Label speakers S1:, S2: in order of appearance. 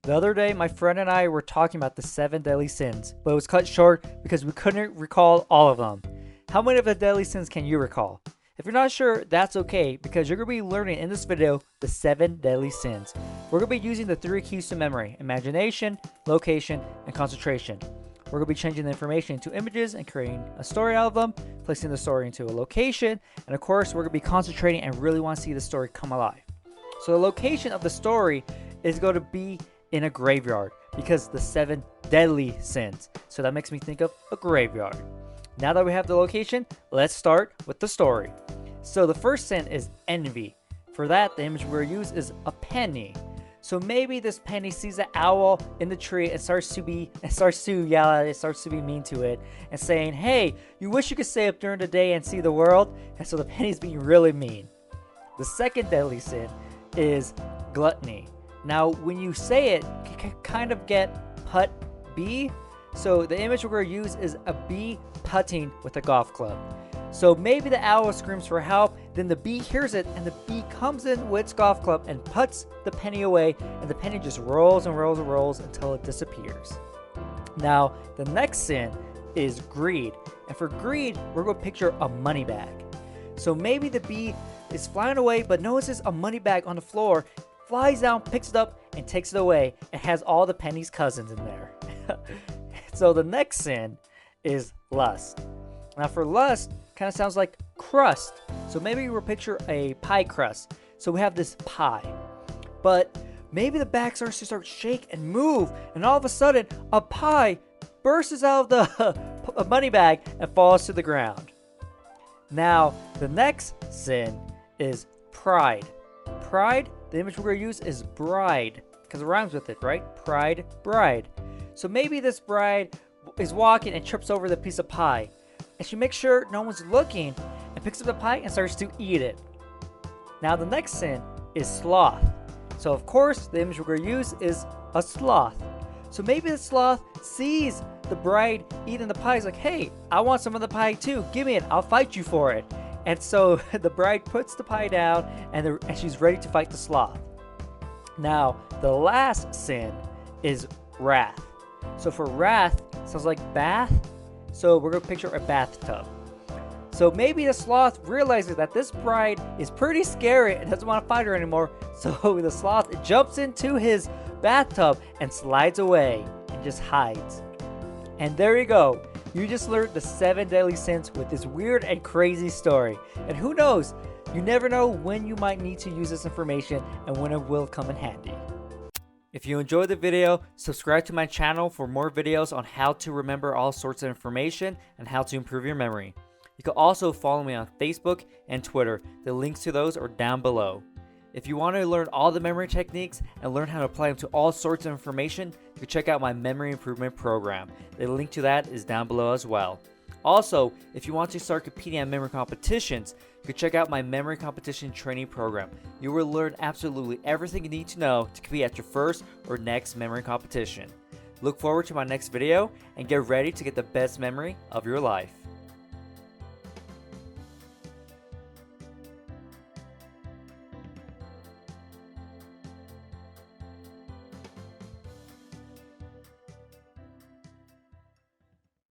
S1: The other day, my friend and I were talking about the 7 deadly sins, but it was cut short because we couldn't recall all of them. How many of the deadly sins can you recall? If you're not sure, that's okay because you're going to be learning in this video the 7 deadly sins. We're going to be using the 3 keys to memory: imagination, location, and concentration. We're going to be changing the information into images and creating a story out of them, placing the story into a location, and of course, we're going to be concentrating and really want to see the story come alive. So the location of the story is going to be in a graveyard because the 7 deadly sins. So that makes me think of a graveyard. Now that we have the location, let's start with the story. So the first sin is envy. For that, the image we're going to use is a penny. So maybe this penny sees an owl in the tree and starts to yell at it, starts to be mean to it, and saying, "Hey, you wish you could stay up during the day and see the world?" And so the penny's being really mean. The second deadly sin is gluttony. Now, when you say it, you can kind of get putt B. So the image we're going to use is a bee putting with a golf club. So maybe the owl screams for help, then the bee hears it, and the bee comes in with its golf club and puts the penny away, and the penny just rolls and rolls and rolls until it disappears. Now, the next sin is greed. And for greed, we're going to picture a money bag. So maybe the bee is flying away but notices a money bag on the floor, flies down, picks it up, and takes it away, and has all the penny's cousins in there. So the next sin is lust. Now for lust, kind of sounds like crust. So maybe we'll picture a pie crust. So we have this pie, but maybe the bag starts to shake and move, and all of a sudden a pie bursts out of the money bag and falls to the ground. Now the next sin is pride. Pride, the image we're going to use is bride because it rhymes with it, right? Pride, bride. So maybe this bride is walking and trips over the piece of pie, and she makes sure no one's looking and picks up the pie and starts to eat it. Now the next sin is sloth. So of course the image we're going to use is a sloth. So maybe the sloth sees the bride eating the pie. He's like, "Hey, I want some of the pie too. Give me it. I'll fight you for it." And so the bride puts the pie down and she's ready to fight the sloth. Now the last sin is wrath. So for wrath, sounds like bath. So we're going to picture a bathtub. So maybe the sloth realizes that this bride is pretty scary and doesn't want to fight her anymore. So the sloth jumps into his bathtub and slides away and just hides. And there you go. You just learned the 7 deadly sins with this weird and crazy story. And who knows? You never know when you might need to use this information and when it will come in handy. If you enjoyed the video, subscribe to my channel for more videos on how to remember all sorts of information and how to improve your memory. You can also follow me on Facebook and Twitter. The links to those are down below. If you want to learn all the memory techniques and learn how to apply them to all sorts of information, you can check out my memory improvement program. The link to that is down below as well. Also, if you want to start competing at memory competitions, you can check out my memory competition training program. You will learn absolutely everything you need to know to compete at your first or next memory competition. Look forward to my next video and get ready to get the best memory of your life.